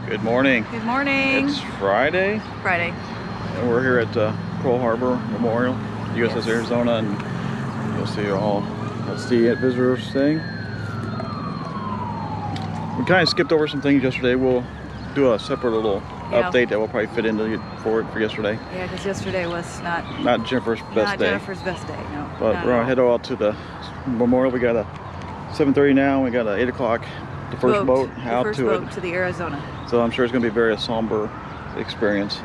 Good morning. Good morning. It's Friday. Friday. And we're here at Pearl Harbor Memorial, USS Yes. Arizona, and you'll see all that's the visitors thing. We kind of skipped over some things yesterday. We'll do a separate little update that will probably fit into for yesterday. Yeah, because yesterday was not Jennifer's best day. Jennifer's best day, no. But we're gonna head out to the memorial. We got a 7:30 now. We got a 8 o'clock. The first boat out the first to boat it. to the Arizona. So I'm sure it's gonna be a very somber experience.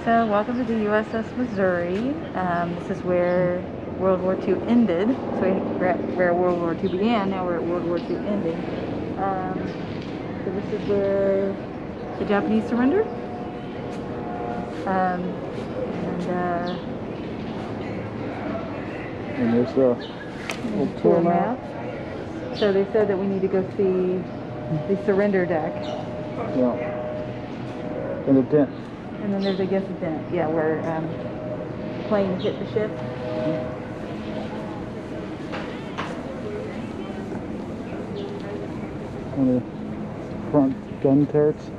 So, welcome to the USS Missouri. This is where World War II ended. So we're at where World War II began. Now we're at World War II ending. So this is where the Japanese surrendered. And there's the little tour map. So they said that we need to go see the surrender deck. Yeah. And the tent. And then there's, I guess, a dent. Yeah, where plane hit the ship. On the front gun turrets.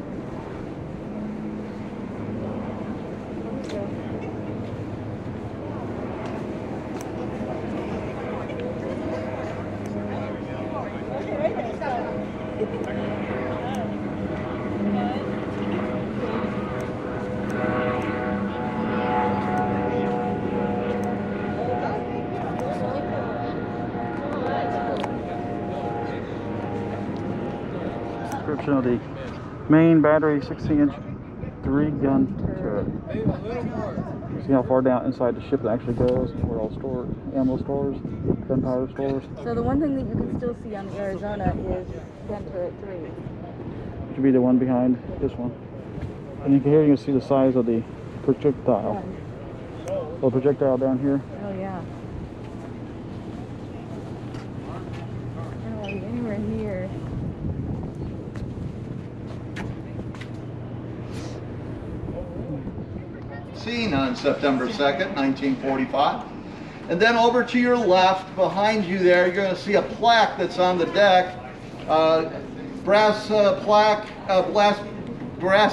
Description of the main battery 16-inch 3-gun turret. You see how far down inside the ship it actually goes, where all stored ammo stores, gunpowder stores. So the one thing that you can still see on the Arizona is gun turret 3. Which would be the one behind this one. And you can see the size of the projectile. The projectile down here. Oh yeah. I don't want to be anywhere here. Seen on September 2nd, 1945. And then over to your left, behind you there, you're going to see a plaque that's on the deck. Brass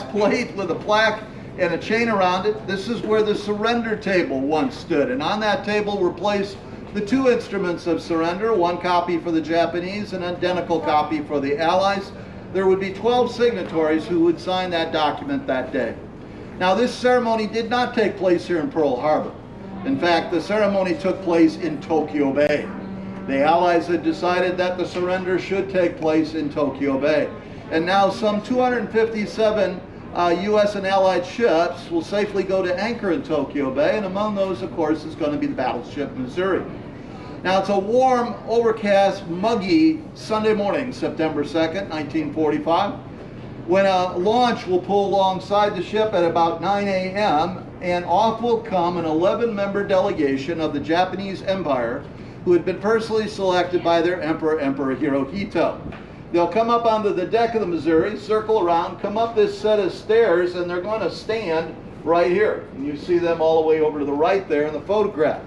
plate with a plaque and a chain around it. This is where the surrender table once stood. And on that table were placed the two instruments of surrender, one copy for the Japanese, an identical copy for the Allies. there would be 12 signatories who would sign that document that day. Now, this ceremony did not take place here in Pearl Harbor. In fact, the ceremony took place in Tokyo Bay. The Allies had decided that the surrender should take place in Tokyo Bay. And now some 257 U.S. and Allied ships will safely go to anchor in Tokyo Bay, and among those, of course, is going to be the battleship Missouri. Now, it's a warm, overcast, muggy Sunday morning, September 2nd, 1945, when a launch will pull alongside the ship at about 9 a.m., and off will come an 11-member delegation of the Japanese Empire who had been personally selected by their Emperor, Emperor Hirohito. They'll come up onto the deck of the Missouri, circle around, come up this set of stairs, and they're going to stand right here. And you see them all the way over to the right there in the photograph.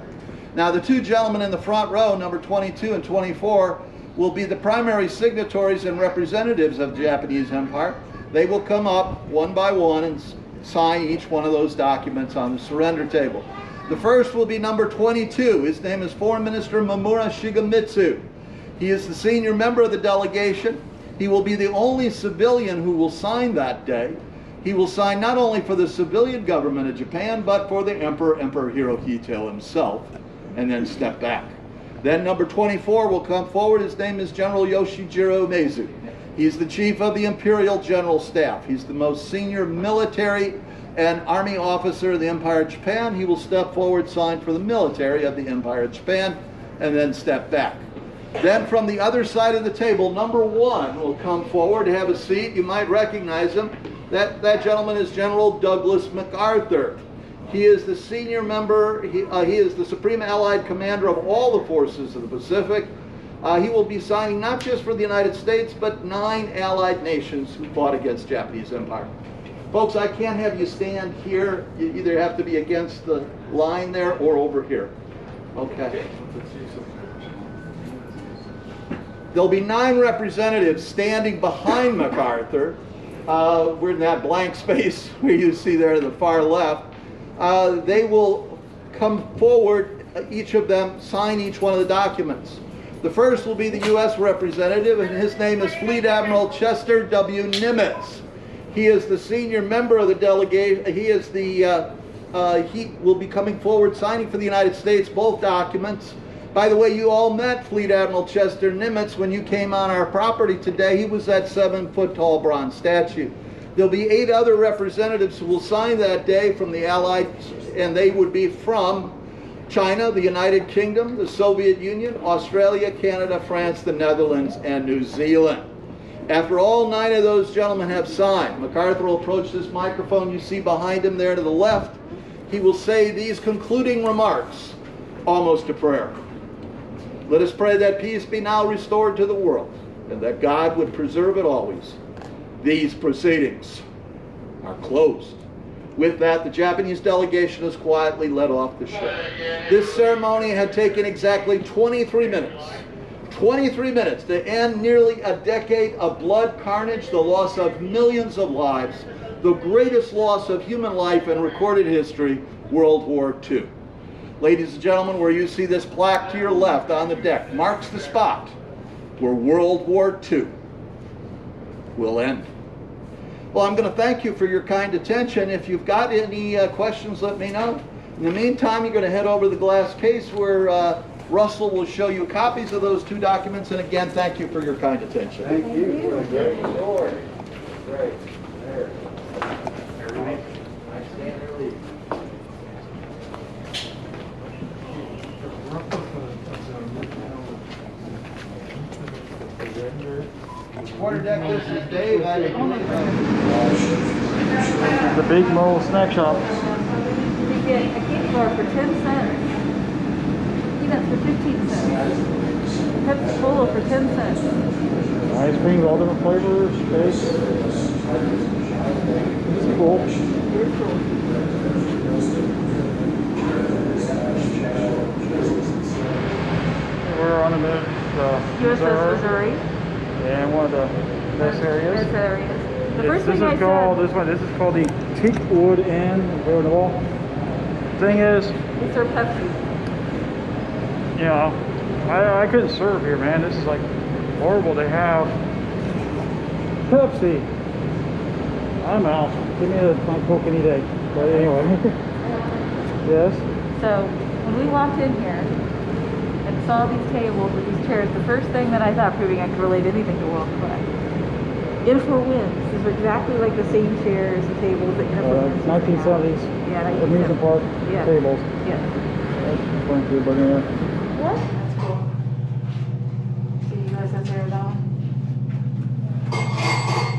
Now, the two gentlemen in the front row, number 22 and 24, will be the primary signatories and representatives of the Japanese Empire. They will come up one by one and sign each one of those documents on the surrender table. The first will be number 22. His name is Foreign Minister Mamura Shigemitsu. He is the senior member of the delegation. He will be the only civilian who will sign that day. He will sign not only for the civilian government of Japan, but for the Emperor, Emperor Hirohito himself, and then step back. Then number 24 will come forward. His name is General Yoshijiro Uezu. He's the chief of the Imperial General Staff. He's the most senior military and army officer of the Empire of Japan. He will step forward, sign for the military of the Empire of Japan, and then step back. Then from the other side of the table, number 1 will come forward, have a seat. You might recognize him. That gentleman is General Douglas MacArthur. He is the senior member, he is the Supreme Allied Commander of all the forces of the Pacific. He will be signing not just for the United States, but 9 allied nations who fought against Japanese Empire. Folks, I can't have you stand here. You either have to be against the line there or over here. Okay. There'll be 9 representatives standing behind MacArthur. We're in that blank space where you see there to the far left. They will come forward, each of them sign each one of the documents. The first will be the U.S. representative, and his name is Fleet Admiral Chester W. Nimitz. He is the senior member of the delegation. He will be coming forward signing for the United States both documents. By the way, you all met Fleet Admiral Chester Nimitz when you came on our property today. He was that 7-foot-tall bronze statue. There'll be 8 other representatives who will sign that day from the Allied, and they would be from China, the United Kingdom, the Soviet Union, Australia, Canada, France, the Netherlands, and New Zealand. After all 9 of those gentlemen have signed, MacArthur will approach this microphone you see behind him there to the left. He will say these concluding remarks, almost a prayer. Let us pray that peace be now restored to the world, and that God would preserve it always. These proceedings are closed. With that, the Japanese delegation is quietly led off the ship. This ceremony had taken exactly 23 minutes. 23 minutes to end nearly a decade of blood carnage, the loss of millions of lives, the greatest loss of human life in recorded history, World War II. Ladies and gentlemen, where you see this plaque to your left on the deck marks the spot where World War II will end. Well, I'm going to thank you for your kind attention. If you've got any questions, let me know. In the meantime, you're going to head over to the glass case where Russell will show you copies of those 2 documents. And again, thank you for your kind attention. Thank you for a great story. Great. There. I stand relieved. Quarterdeck, this is Dave. The Big Mole Snack Shop. You get a candy bar for 10 cents. Peanuts for 15 cents. Pepsi Cola for 10 cents. Ice cream, all different flavors, space. It's cool. Very cool. We're on the USS Missouri. and one of the best areas. Best areas. The first This thing I is called said, this is called the Teakwood Inn. There on the wall. Thing is, they serve Pepsi. you know, I couldn't serve here, man. This is like horrible. They have Pepsi. I'm out. Give me a Coke any day. But anyway. Yes. So when we walked in here and saw these tables with these chairs, the first thing that I thought, proving I could relate anything to World Class, Interfor Winds. These are exactly like the same chairs and tables that Interfor Winds. 1970s. Yeah, Amusement park Yeah. tables. Yeah. That's funny too, but anyway. What? That's cool. So you guys have Arizona?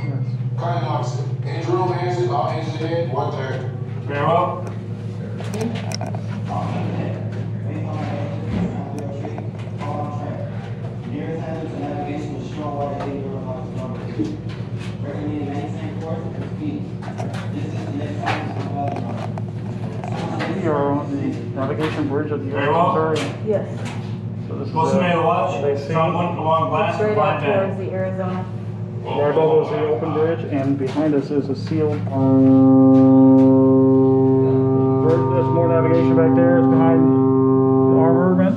Yes. Current officer. Engine room exit, all engines in, 1:30. Very well. We are on the navigation bridge of the Very USS well. Missouri. Yes. So this is Most may watch. they see From one along glass It's and right out flying towards back. the Arizona. right above us is the open bridge, and behind us is a sealed. There's more navigation back there. It's behind the armament.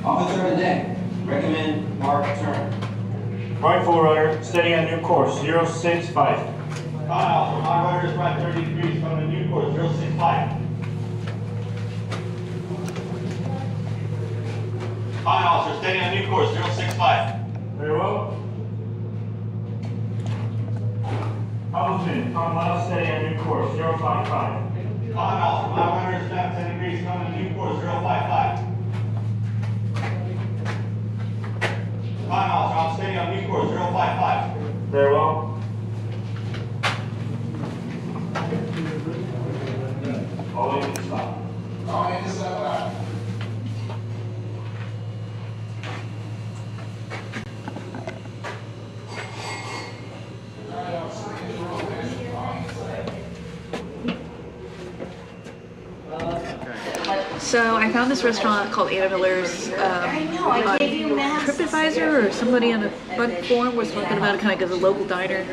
Officer of the deck, recommend mark turn. Right full rudder, steady on new course, 065. Kyle, my rudder is right 30 degrees from the new course, 065. Hi, officer, steady on new course, 065. Very well. Hamilton, come left, steady on new course, 055. Hi, officer, my rudder is left 10 degrees from the new course, 055. Hi, officer, I'm steady on new course, 055. Very well. All engines stop. All engines stop. So I found this restaurant called Anna Miller's on TripAdvisor, or somebody on the front forum was talking about it kind of as a local diner,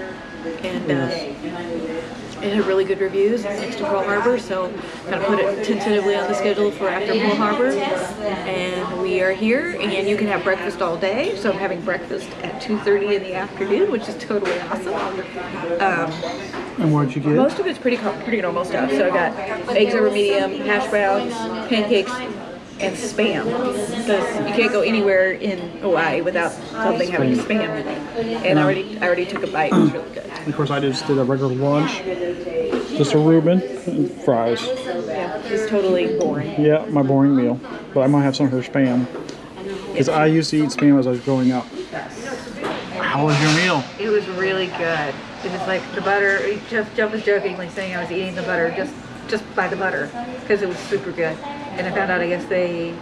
and it had really good reviews. It's next to Pearl Harbor, so kind of put it tentatively on the schedule for after Pearl Harbor. And we are here, and you can have breakfast all day. So I'm having breakfast at 2:30 in the afternoon, which is totally awesome. And what'd you get? Most of it's pretty normal stuff. So I got eggs over medium, hash browns, pancakes, and Spam. Because you can't go anywhere in Hawaii without something having Spam in it. And I already took a bite. It was really good. Of course, I just did a regular lunch. Just a Reuben and fries. Yeah, it's totally boring. Yeah, my boring meal. But I might have some of her Spam. Because I used to eat Spam as I was growing up. How was your meal? It was really good. It was like the butter. Jeff was jokingly saying I was eating the butter just by the butter because it was super good. And I found out I guess they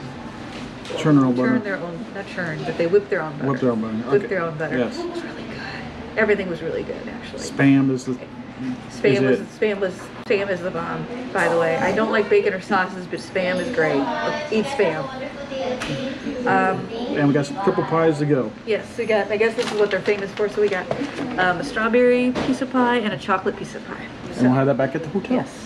Churn their own butter. churn their own, not churn, but they whip their own butter. Whip their own butter. Whip Okay. their own butter. Yes. It was really good. Everything was really good actually. Spam is the. Spam is the bomb, by the way. I don't like bacon or sauces, but Spam is great. Eat Spam. And we got some triple pies to go. Yes, we got, I guess this is what they're famous for. So we got a strawberry piece of pie and a chocolate piece of pie. And we'll have that back at the hotel. Yes.